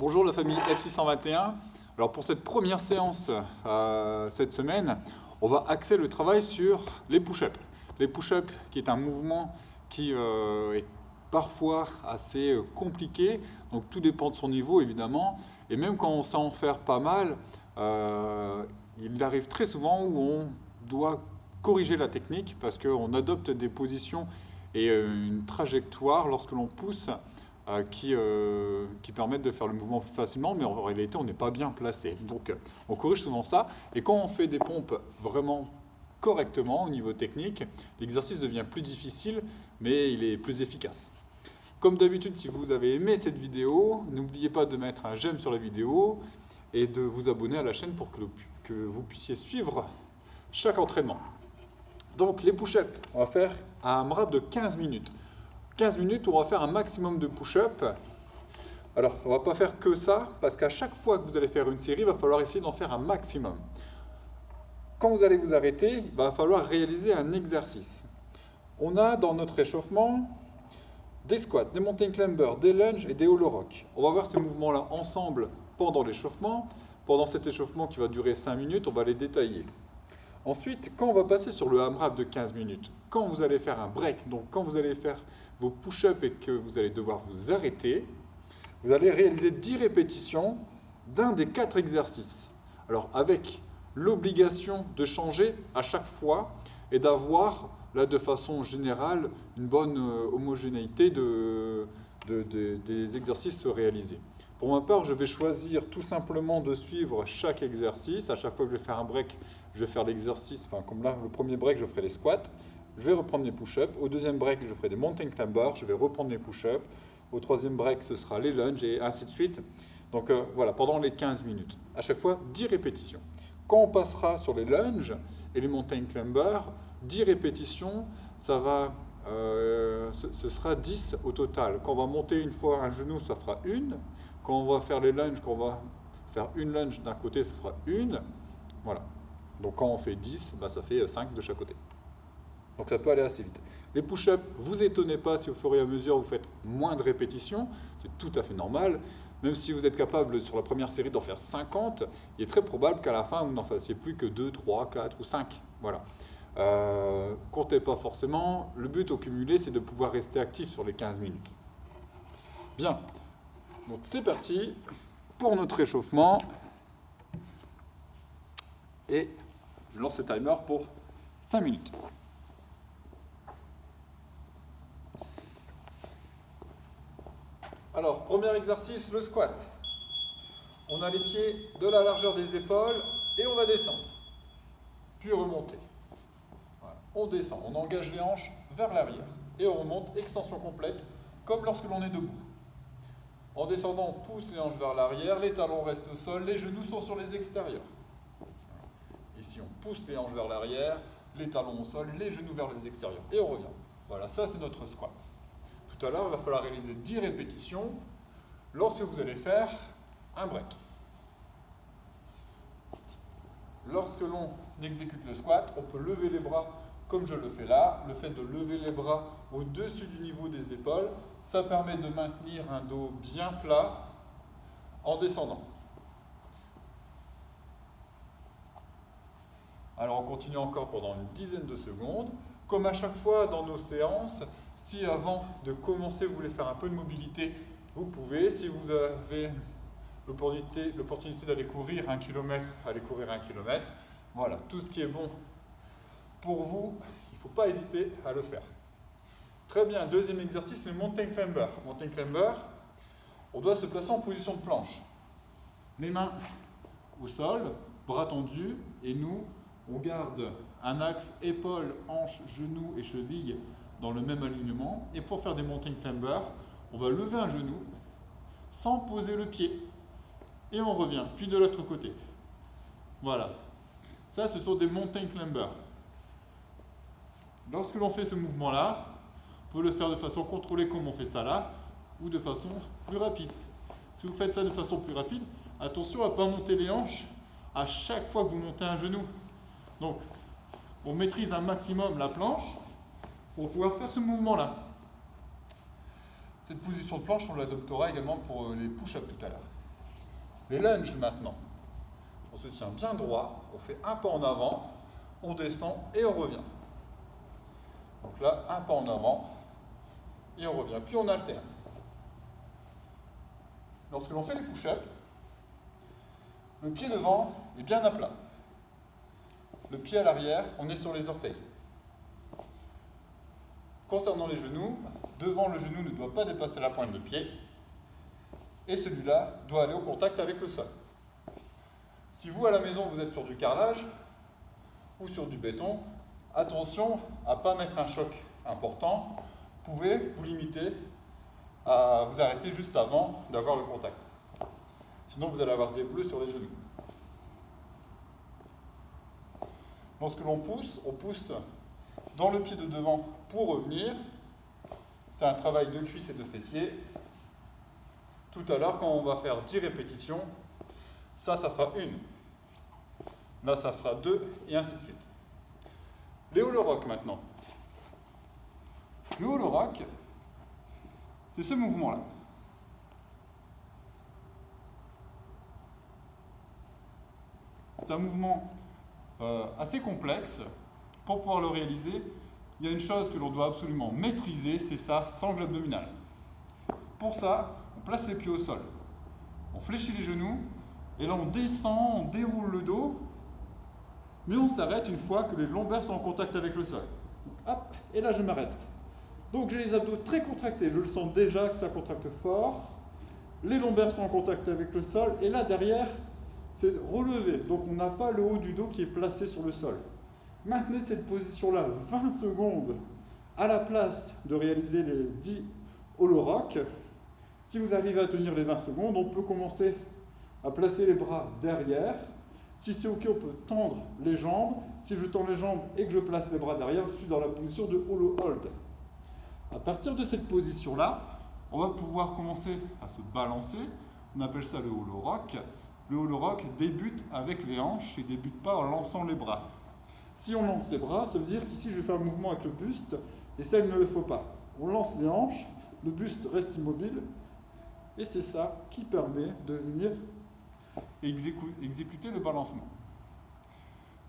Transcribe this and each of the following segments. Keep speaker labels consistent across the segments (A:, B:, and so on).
A: Bonjour la famille F621. Alors pour cette première séance cette semaine, on va axer le travail sur les push-ups. Les push-ups qui est un mouvement qui est parfois assez compliqué, donc tout dépend de son niveau évidemment, et même quand on sait en faire pas mal, il arrive très souvent où on doit corriger la technique parce qu'on adopte des positions et une trajectoire lorsque l'on pousse qui permettent de faire le mouvement plus facilement, mais en réalité on n'est pas bien placé. Donc on corrige souvent ça, et quand on fait des pompes vraiment correctement au niveau technique, l'exercice devient plus difficile, mais il est plus efficace. Comme d'habitude, si vous avez aimé cette vidéo, n'oubliez pas de mettre un j'aime sur la vidéo et de vous abonner à la chaîne pour que vous puissiez suivre chaque entraînement. Donc les push-ups, on va faire un AMRAP de 15 minutes. 15 minutes, on va faire un maximum de push-up. Alors, on ne va pas faire que ça, parce qu'à chaque fois que vous allez faire une série, il va falloir essayer d'en faire un maximum. Quand vous allez vous arrêter, il va falloir réaliser un exercice. On a dans notre échauffement des squats, des mountain climbers, des lunges et des hollow rock. On va voir ces mouvements-là ensemble pendant l'échauffement. Pendant cet échauffement qui va durer 5 minutes, on va les détailler. Ensuite, quand on va passer sur le AMRAP de 15 minutes, quand vous allez faire un break, donc quand vous allez faire vos push-ups et que vous allez devoir vous arrêter, vous allez réaliser 10 répétitions d'un des 4 exercices. Alors avec l'obligation de changer à chaque fois et d'avoir, là de façon générale, une bonne homogénéité des exercices réalisés. Pour ma part, je vais choisir tout simplement de suivre chaque exercice. À chaque fois que je vais faire un break, je vais faire l'exercice, enfin comme là, le premier break, je ferai les squats. Je vais reprendre mes push-ups. Au deuxième break, je ferai des mountain climbers. Je vais reprendre mes push-ups. Au troisième break, ce sera les lunges et ainsi de suite. Donc voilà, pendant les 15 minutes. À chaque fois, 10 répétitions. Quand on passera sur les lunges et les mountain climbers, 10 répétitions, ça va, ce sera 10 au total. Quand on va monter une fois un genou, ça fera une. Quand on va faire les lunges, quand on va faire une lunge d'un côté, ça fera une. Voilà. Donc quand on fait 10, bah, ça fait 5 de chaque côté. Donc ça peut aller assez vite. Les push-ups, vous étonnez pas si au fur et à mesure vous faites moins de répétitions, c'est tout à fait normal. Même si vous êtes capable sur la première série d'en faire 50, il est très probable qu'à la fin vous n'en fassiez plus que 2, 3, 4 ou 5. Voilà. Comptez pas forcément. Le but au cumulé, c'est de pouvoir rester actif sur les 15 minutes. Bien. Donc c'est parti pour notre échauffement. Et je lance le timer pour 5 minutes. Alors, premier exercice, le squat. On a les pieds de la largeur des épaules et on va descendre. Puis remonter. Voilà. On descend, on engage les hanches vers l'arrière. Et on remonte, extension complète, comme lorsque l'on est debout. En descendant, on pousse les hanches vers l'arrière, les talons restent au sol, les genoux sont sur les extérieurs. Ici, on pousse les hanches vers l'arrière, les talons au sol, les genoux vers les extérieurs. Et on revient. Voilà, ça c'est notre squat. Tout à l'heure, il va falloir réaliser 10 répétitions lorsque vous allez faire un break. Lorsque l'on exécute le squat, on peut lever les bras comme je le fais là. Le fait de lever les bras au-dessus du niveau des épaules, ça permet de maintenir un dos bien plat en descendant. Alors on continue encore pendant une dizaine de secondes. Comme à chaque fois dans nos séances, si avant de commencer vous voulez faire un peu de mobilité, vous pouvez. Si vous avez l'opportunité d'aller courir 1 km, allez courir 1 km. Voilà, tout ce qui est bon pour vous, il ne faut pas hésiter à le faire. Très bien, deuxième exercice, les mountain climbers. Mountain climber, on doit se placer en position de planche. Les mains au sol, bras tendus, et nous, on garde un axe épaules, hanches, genoux et chevilles dans le même alignement. Et pour faire des mountain climbers, on va lever un genou sans poser le pied. Et on revient, puis de l'autre côté. Voilà. Ça, ce sont des mountain climbers. Lorsque l'on fait ce mouvement-là, on peut le faire de façon contrôlée comme on fait ça là, ou de façon plus rapide. Si vous faites ça de façon plus rapide, attention à ne pas monter les hanches à chaque fois que vous montez un genou. Donc, on maîtrise un maximum la planche pour pouvoir faire ce mouvement-là. Cette position de planche, on l'adoptera également pour les push-ups tout à l'heure. Les lunges maintenant. On se tient bien droit, on fait un pas en avant, on descend et on revient. Donc là, un pas en avant et on revient. Puis on alterne. Lorsque l'on fait les push-ups, le pied devant est bien à plat. Le pied à l'arrière, on est sur les orteils. Concernant les genoux, devant le genou ne doit pas dépasser la pointe de pied et celui-là doit aller au contact avec le sol. Si vous, à la maison, vous êtes sur du carrelage ou sur du béton, attention à ne pas mettre un choc important. Vous pouvez vous limiter à vous arrêter juste avant d'avoir le contact. Sinon, vous allez avoir des bleus sur les genoux. Lorsque l'on pousse, on pousse dans le pied de devant pour revenir. C'est un travail de cuisse et de fessier. Tout à l'heure, quand on va faire 10 répétitions, ça fera 1. Là, ça fera 2, et ainsi de suite. Les holo rock maintenant. Le holo rock, c'est ce mouvement-là. C'est un mouvement assez complexe. Pour pouvoir le réaliser, il y a une chose que l'on doit absolument maîtriser, c'est sa sangle abdominale. Pour ça, on place les pieds au sol. On fléchit les genoux, et là on descend, on déroule le dos, mais on s'arrête une fois que les lombaires sont en contact avec le sol. Donc, hop, et là je m'arrête. Donc j'ai les abdos très contractés, je le sens déjà que ça contracte fort. Les lombaires sont en contact avec le sol, et là derrière, c'est relevé. Donc on n'a pas le haut du dos qui est placé sur le sol. Maintenez cette position-là 20 secondes à la place de réaliser les 10 holo rock. Si vous arrivez à tenir les 20 secondes, on peut commencer à placer les bras derrière. Si c'est OK, on peut tendre les jambes. Si je tends les jambes et que je place les bras derrière, je suis dans la position de holo hold. À partir de cette position-là, on va pouvoir commencer à se balancer. On appelle ça le holo rock. Le holo rock débute avec les hanches et ne débute pas en lançant les bras. Si on lance les bras, ça veut dire qu'ici je vais faire un mouvement avec le buste, et ça il ne le faut pas. On lance les hanches, le buste reste immobile, et c'est ça qui permet de venir exécuter le balancement.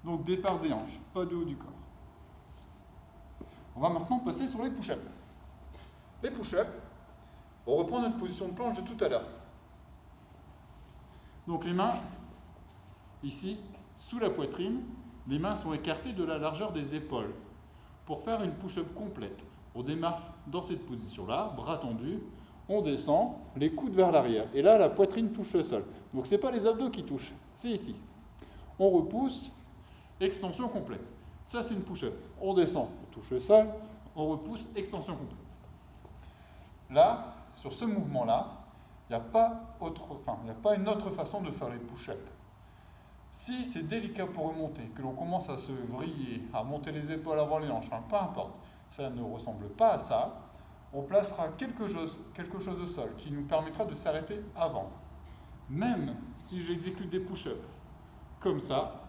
A: Donc départ des hanches, pas de haut du corps. On va maintenant passer sur les push-ups. Les push-ups, on reprend notre position de planche de tout à l'heure. Donc les mains, ici, sous la poitrine, les mains sont écartées de la largeur des épaules. Pour faire une push-up complète, on démarre dans cette position-là, bras tendus, on descend, les coudes vers l'arrière. Et là, la poitrine touche le sol. Donc ce n'est pas les abdos qui touchent, c'est ici. On repousse, extension complète. Ça, c'est une push-up. On descend, on touche le sol, on repousse, extension complète. Là, sur ce mouvement-là, il n'y a pas une autre façon de faire les push-ups. Si c'est délicat pour remonter, que l'on commence à se vriller, à monter les épaules avant les hanches, peu importe, ça ne ressemble pas à ça, on placera quelque chose au sol qui nous permettra de s'arrêter avant. Même si j'exécute des push-ups comme ça,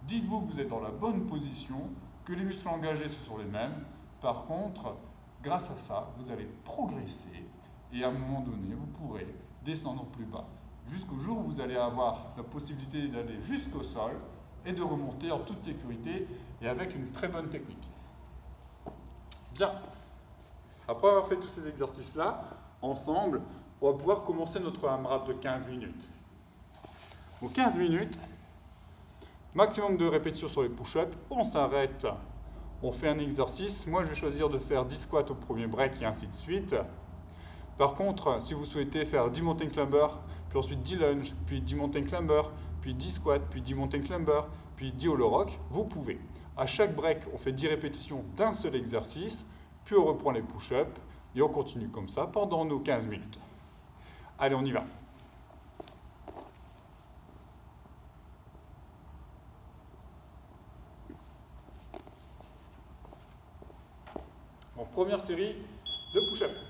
A: dites-vous que vous êtes dans la bonne position, que les muscles engagés ce sont les mêmes. Par contre, grâce à ça, vous allez progresser et à un moment donné, vous pourrez descendre plus bas. Jusqu'au jour où vous allez avoir la possibilité d'aller jusqu'au sol et de remonter en toute sécurité et avec une très bonne technique. Bien. Après avoir fait tous ces exercices-là, ensemble, on va pouvoir commencer notre AMRAP de 15 minutes. Donc 15 minutes, maximum de répétitions sur les push-ups, on s'arrête, on fait un exercice. Moi, je vais choisir de faire 10 squats au premier break et ainsi de suite. Par contre, si vous souhaitez faire 10 mountain climbers, puis ensuite 10 lunges, puis 10 mountain climbers, puis 10 squats, puis 10 mountain climbers, puis 10 holo rock, vous pouvez. À chaque break, on fait 10 répétitions d'un seul exercice, puis on reprend les push-ups, et on continue comme ça pendant nos 15 minutes. Allez, on y va. En première série de push-ups.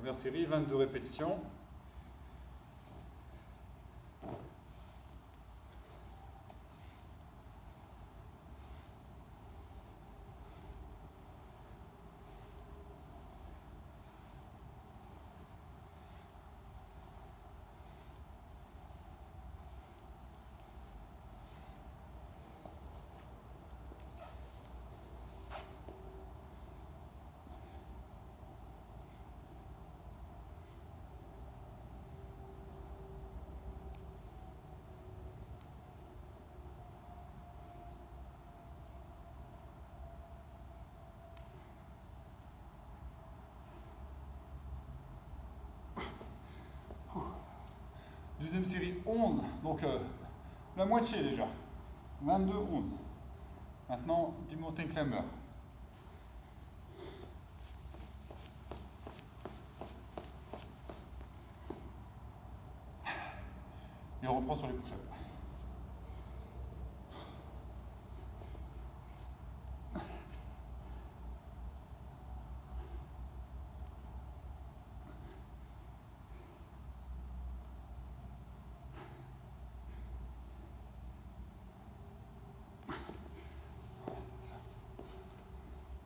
A: première série, 22 répétitions. Deuxième série, 11, donc la moitié déjà. 22, 11. Maintenant, du mountain climber. Et on reprend sur les push-ups.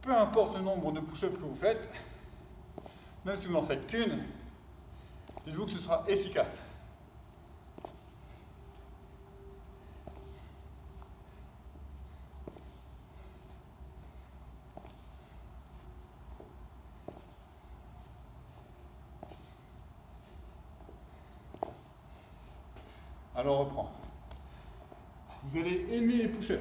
A: Peu importe le nombre de push-ups que vous faites, même si vous n'en faites qu'une, dites-vous que ce sera efficace. Alors on reprend. Vous allez aimer les push-ups.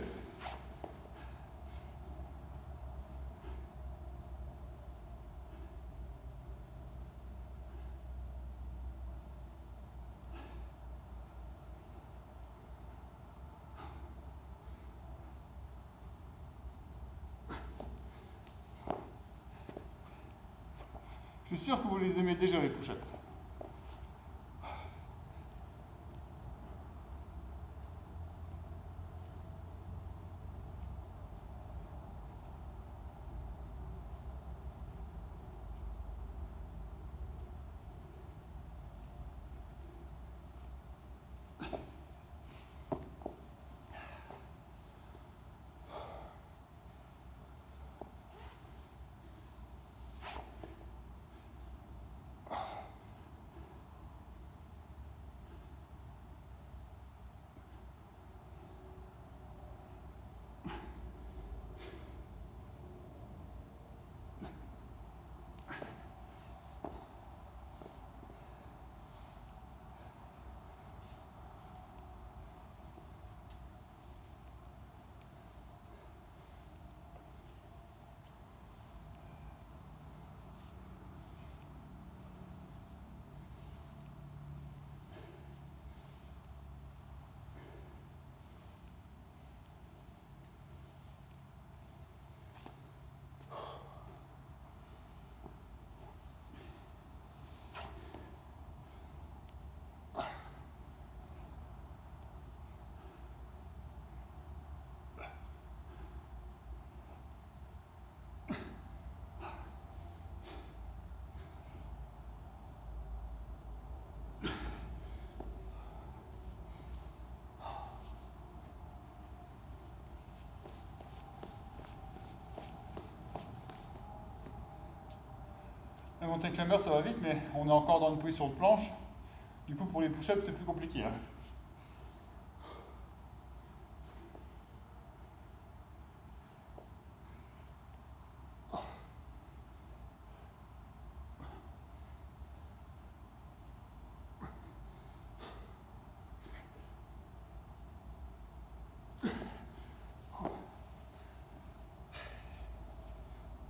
A: Je suis sûr que vous les aimez déjà les push-ups. Le mountain climber ça va vite, mais on est encore dans une position de planche. Du coup pour les push-ups c'est plus compliqué. Hein.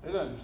A: Et lunge.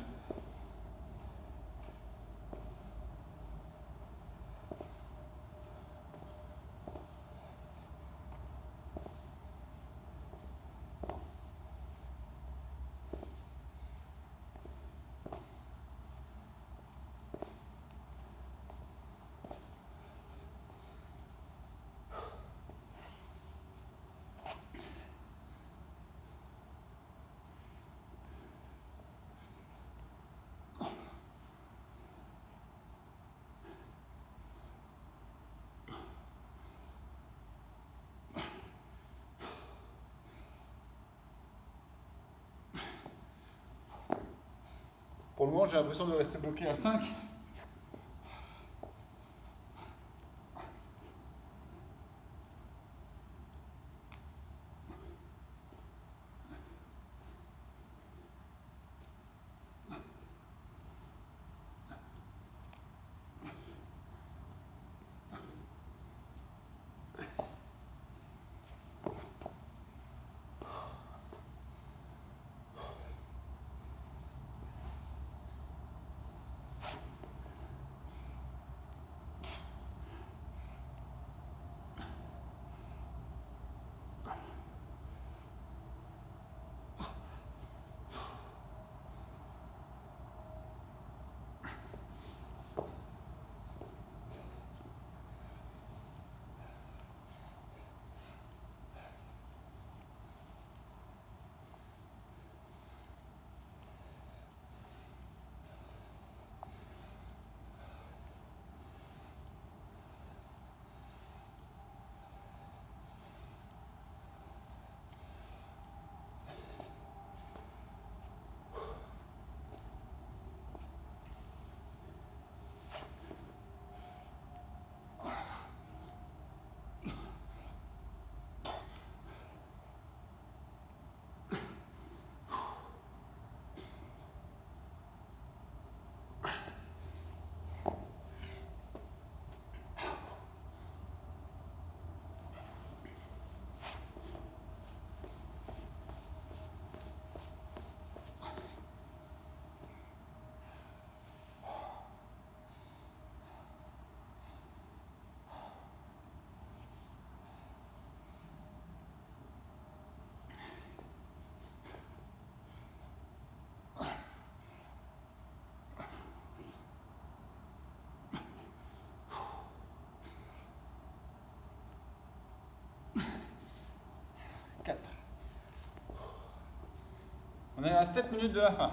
A: Pour le moment, j'ai l'impression de rester bloqué à 5. On est à 7 minutes de la fin.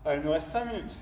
A: Allez, il nous reste 5 minutes.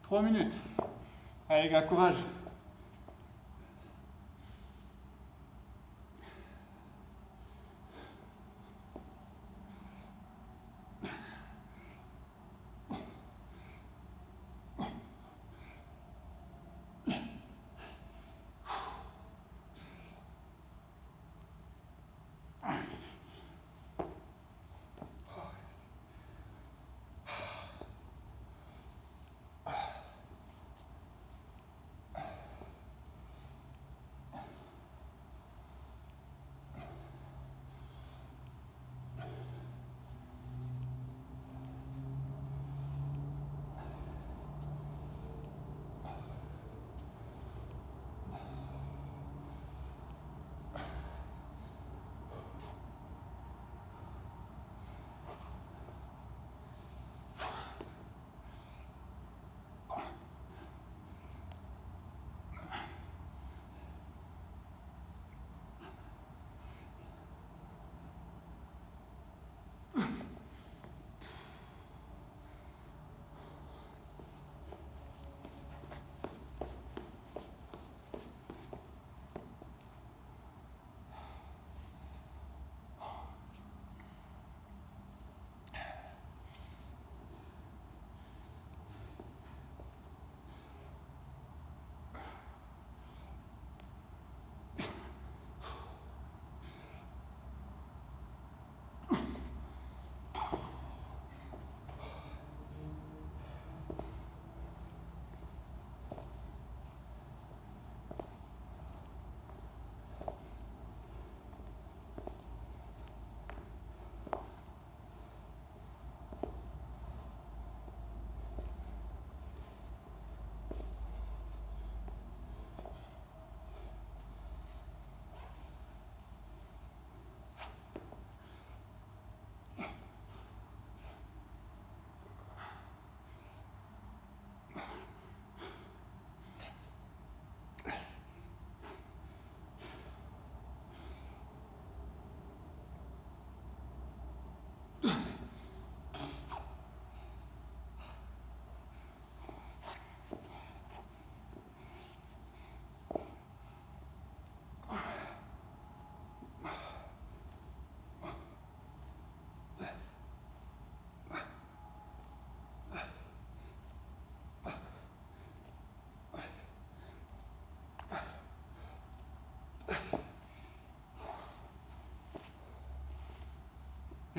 A: 3 minutes. Allez les gars, courage.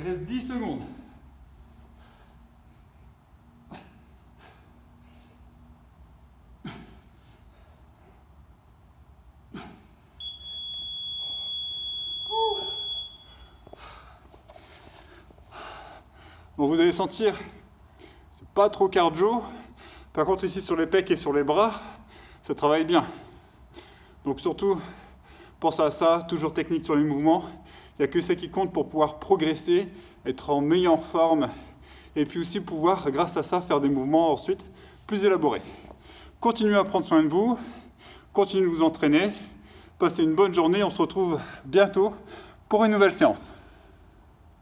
A: Il reste 10 secondes. Bon, vous allez sentir, c'est pas trop cardio. Par contre, ici sur les pecs et sur les bras, ça travaille bien. Donc surtout, pensez à ça, toujours technique sur les mouvements. Il n'y a que ça qui compte pour pouvoir progresser, être en meilleure forme et puis aussi pouvoir, grâce à ça, faire des mouvements ensuite plus élaborés. Continuez à prendre soin de vous, continuez de vous entraîner, passez une bonne journée, on se retrouve bientôt pour une nouvelle séance.